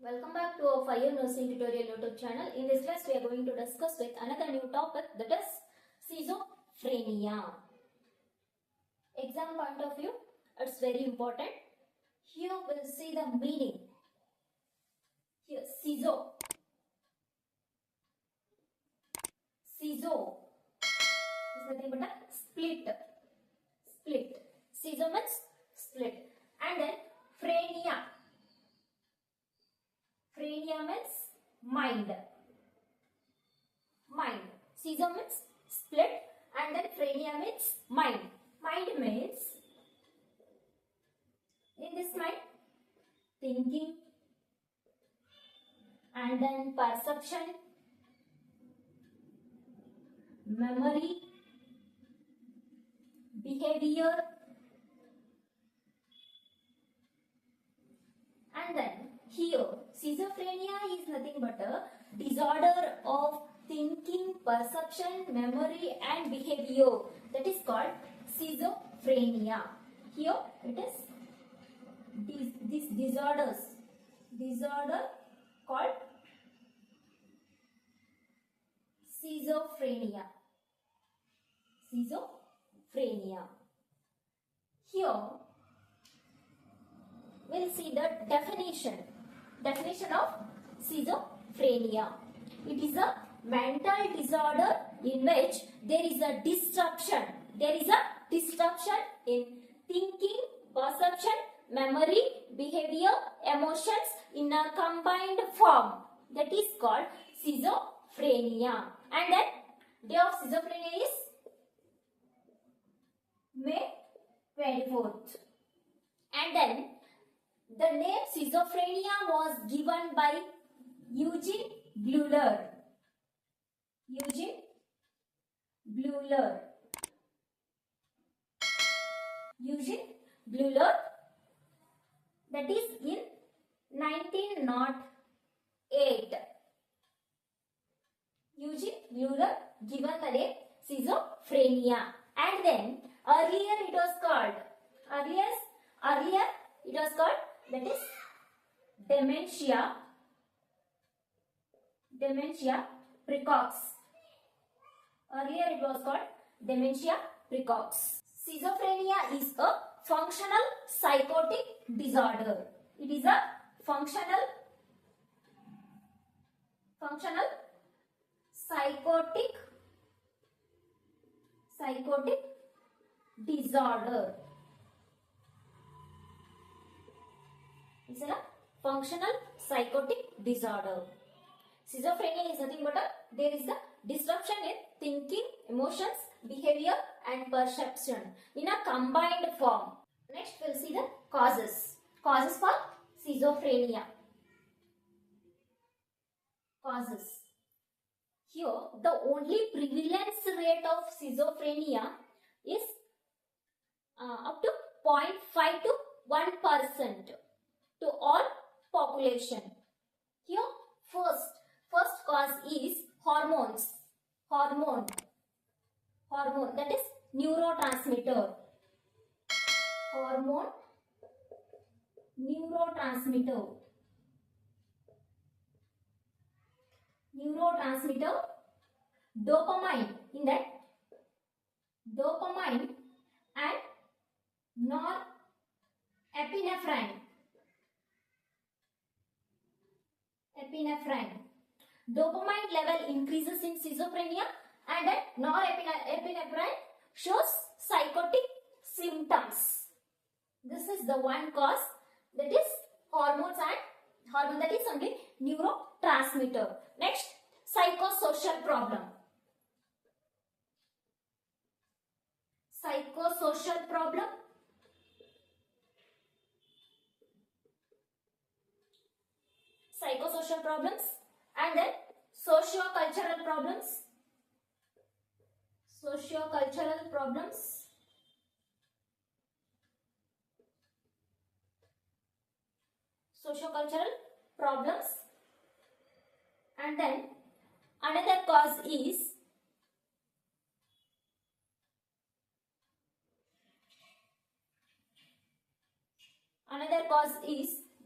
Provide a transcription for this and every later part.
Welcome back to our 5-year nursing tutorial YouTube channel. In this class, we are going to discuss with another new topic, that is schizophrenia. Exam point of view, it's very important. Here we'll see the meaning. Here, schizo is nothing but a split. Schizo means split. And then phrenia. Phrenia means mind. Schizo means split, and then phrenia means mind. Mind means, in this mind, thinking, and then perception, memory, behavior, and then here schizophrenia is nothing but a disorder of thinking, perception, memory and behavior. That is called schizophrenia. Here it is this disorder called schizophrenia. Here we'll see the definition of schizophrenia. It is a mental disorder in which there is a disruption in thinking, perception, memory, behavior, emotions in a combined form. That is called schizophrenia. And then day of schizophrenia is May 24th. And then the name schizophrenia was given by Eugene Bleuler. That is in 1908. Eugene Bleuler given the name schizophrenia. And then earlier it was called, that is dementia precox. Earlier it was called dementia precox. Schizophrenia is a functional psychotic disorder. It is a functional psychotic disorder. It's a functional psychotic disorder. Schizophrenia is nothing but there is the disruption in thinking, emotions, behavior and perception in a combined form. Next we'll see the causes for schizophrenia. Causes. Here the only prevalence rate of schizophrenia is up to 0.5 to 1% to all population. Here first cause is hormones. Hormone, that is neurotransmitter. Neurotransmitter, dopamine, in that dopamine and norepinephrine. Dopamine level increases in schizophrenia, and that norepinephrine shows psychotic symptoms. This is the one cause, that is hormone, that is only neurotransmitter. Next, psychosocial problem. Psychosocial problems, and then socio-cultural problems. And then another cause is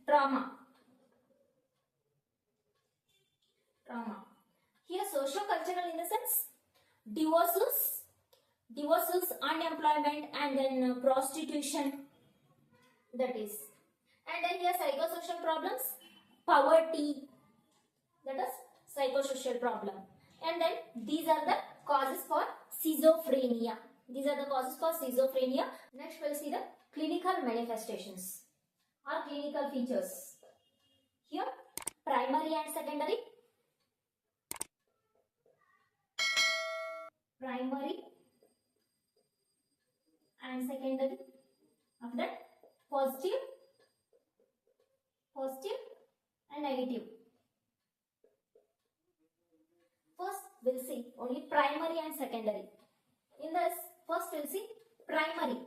trauma. trauma. Here socio-cultural in the sense divorces, unemployment, and then prostitution, that is. And then here psychosocial problems, poverty, that is psychosocial problem. And then these are the causes for schizophrenia. These are the causes for schizophrenia. Next we'll see the clinical manifestations or clinical features. Here primary and secondary. Primary and secondary. After that positive and negative. First we'll see only primary and secondary. In this first we'll see primary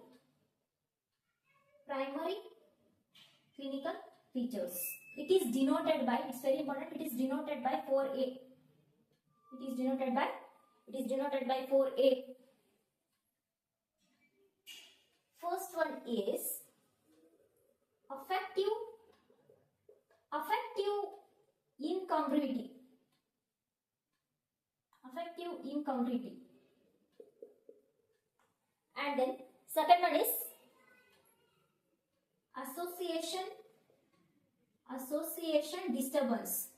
clinical features. It is denoted by, it's very important, it is denoted by 4A. It is denoted by 4A. First one is affective incongruity. And then second one is association disturbance.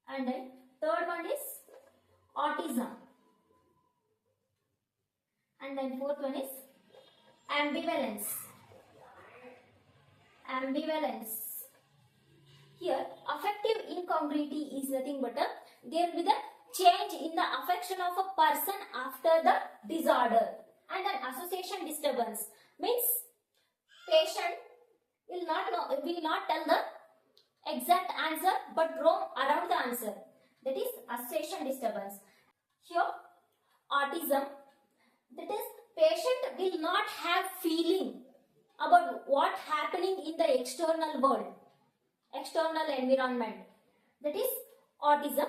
And then third one is autism. And then fourth one is ambivalence. Here affective incongruity is nothing but there will be the change in the affection of a person after the disorder. And then association disturbance means patient will not tell the exact answer but roam around the answer. That is association disturbance. Here autism, that is patient will not have feeling about what happening in the external world, external environment. That is autism.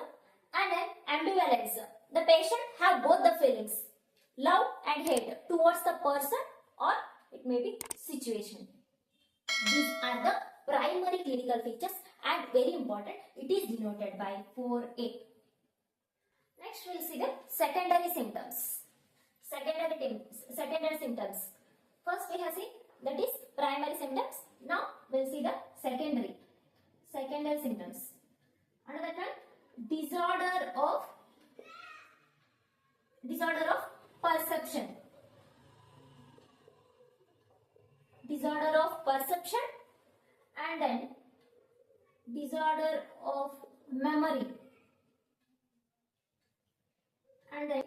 And then ambivalence, the patient have both the feelings, love and hate towards the person or it may be situation. These are the primary clinical features and very important, it is denoted by 4A. Next we will see the secondary symptoms. Secondary symptoms. First we have seen that is primary symptoms. Now we will see the secondary symptoms. Another one, disorder of perception. And then disorder of memory. And then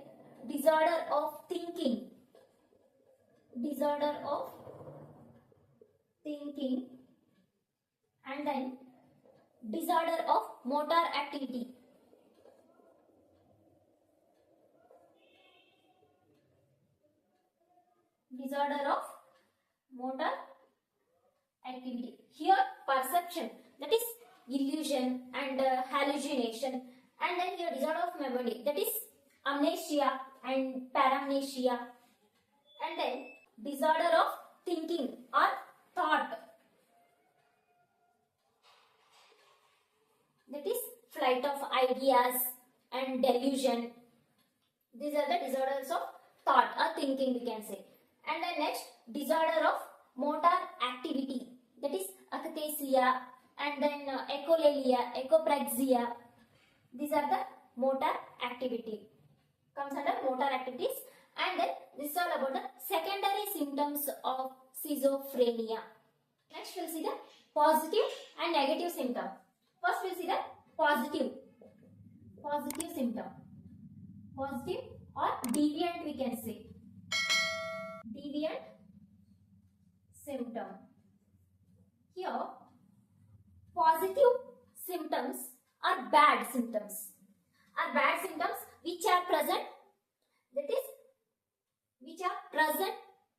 disorder of thinking. And then disorder of motor activity. Here perception, that is illusion and hallucination. And then here disorder of memory, that is amnesia and paramnesia. And then disorder of thinking or thought, that is flight of ideas and delusion. These are the disorders of thought or thinking, we can say. And then next, disorder of motor activity, that is akathisia and then echolalia, echopraxia. These are the motor activity, comes under motor activities. And then this is all about the secondary symptoms of schizophrenia. Next we will see the positive and negative symptom. First we will see the positive symptom. Positive or deviant, we can say. Deviant symptom. Here positive symptoms are bad symptoms. Which are present, that is which are present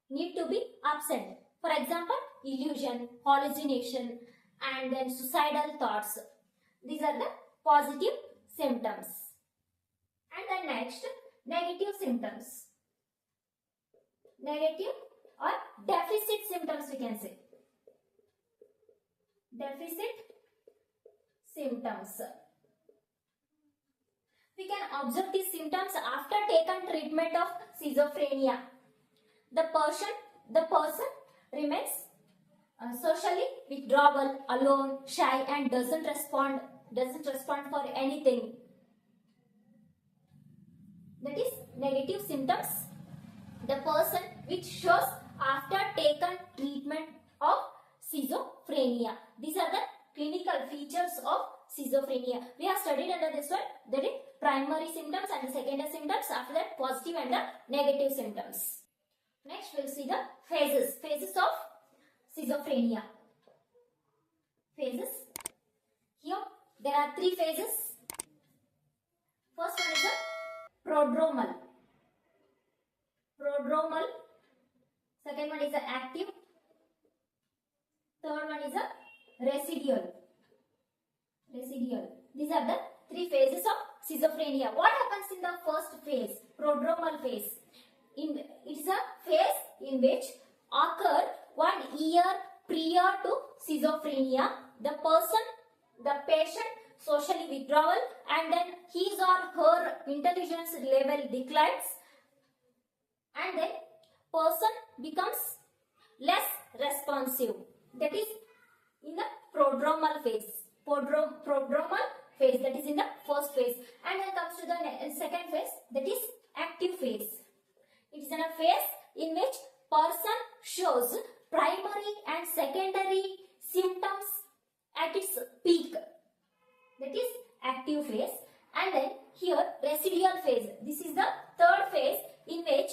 need to be absent. For example, illusion, hallucination and then suicidal thoughts. These are the positive symptoms. And then next, negative symptoms. Negative or deficit symptoms, we can say. deficit symptoms. We can observe these symptoms after taken treatment of schizophrenia. The person remains socially withdrawal, alone, shy, and doesn't respond for anything. That is negative symptoms. The person which shows after taken treatment of schizophrenia. These are the clinical features of schizophrenia. We have studied under this one, that is primary symptoms and the secondary symptoms, after that positive and the negative symptoms. Next we will see the phases of schizophrenia. Phases. Here there are 3 phases. First one is the prodromal. Second one is the active. Third one is the residual. These are the 3 phases of schizophrenia. What happens in the first phase, prodromal phase? It is a phase in which occur 1 year prior to schizophrenia. The patient socially withdrawal, and then his or her intelligence level declines, and then person becomes less responsive. That is in the prodromal phase. Prodromal phase, that is in the first phase. And then comes to the second phase, that is active phase. It is in a phase in which person shows primary and secondary symptoms at its peak. That is active phase. And then here residual phase. This is the third phase in which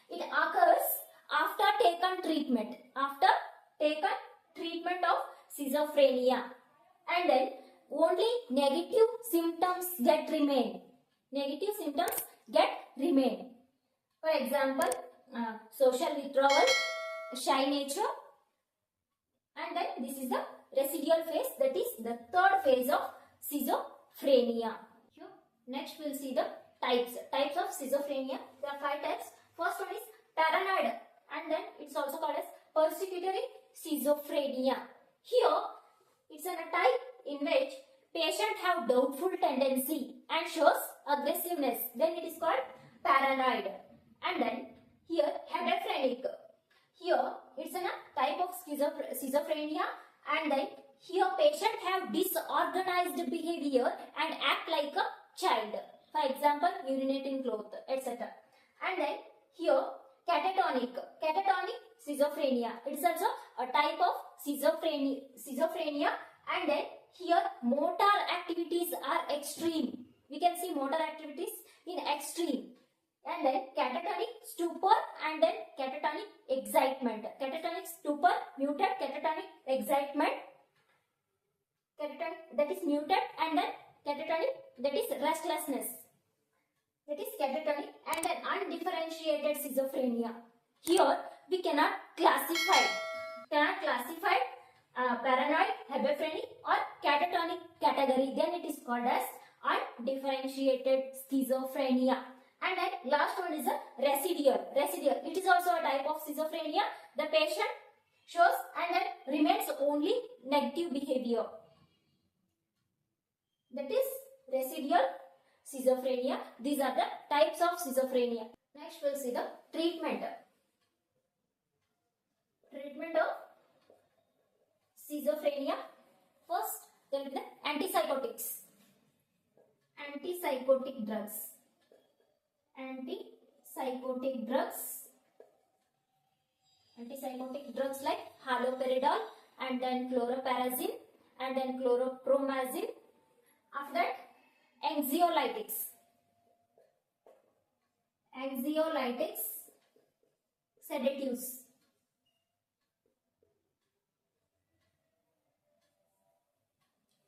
it occurs after taken treatment. Of schizophrenia. And then only negative symptoms get remain. For example, social withdrawal, shy nature, and then this is the residual phase, that is the third phase of schizophrenia. Next we will see the types of schizophrenia. There are 5 types. First one is paranoid, and then it's also called as persecutory schizophrenia. Here it's a type in which patient have doubtful tendency and shows aggressiveness. Then it is called paranoid. And then here schizophrenic. Here it's a type of schizophrenia, and then here patient have disorganized behavior and act like a child. For example, urinating cloth, etc. And then here catatonic schizophrenia. It is also a type of schizophrenia, and then here motor activities are extreme. We can see motor activities in extreme. And then catatonic stupor, and then catatonic excitement. Catatonic stupor, muted, catatonic excitement, catatonic, that is muted, and then catatonic, that is restlessness. That is catatonic. And then undifferentiated schizophrenia. Here we cannot classify paranoid, hebephrenic or catatonic category. Then it is called as undifferentiated schizophrenia. And then last one is a residual. It is also a type of schizophrenia. The patient shows and then remains only negative behavior. That is residual schizophrenia. These are the types of schizophrenia. Next we will see the treatment. Treatment of schizophrenia. First, there will be the antipsychotics. Antipsychotic drugs. Antipsychotic drugs like haloperidol, and then chlorperazine, and then chlorpromazine. After that, anxiolytics, sedatives.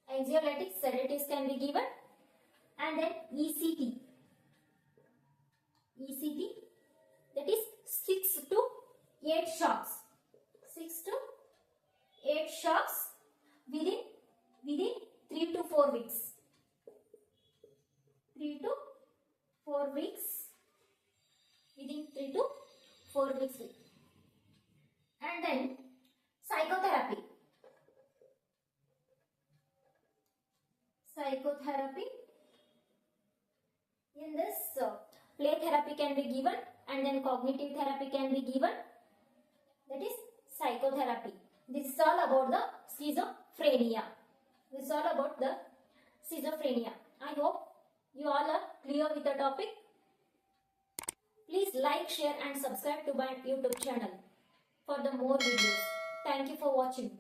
Anxiolytics, sedatives can be given. And then ECT, that is 6 to 8 shocks. 6 to 8 shocks within 3 to 4 weeks. 3 to 4 weeks. Within 3 to 4 weeks. And then psychotherapy. psychotherapy. In this, play therapy can be given and then cognitive therapy can be given. That is psychotherapy. This is all about the schizophrenia. This is all about the schizophrenia. I hope you all are clear with the topic. Please like, share and subscribe to my YouTube channel for the more videos. Thank you for watching.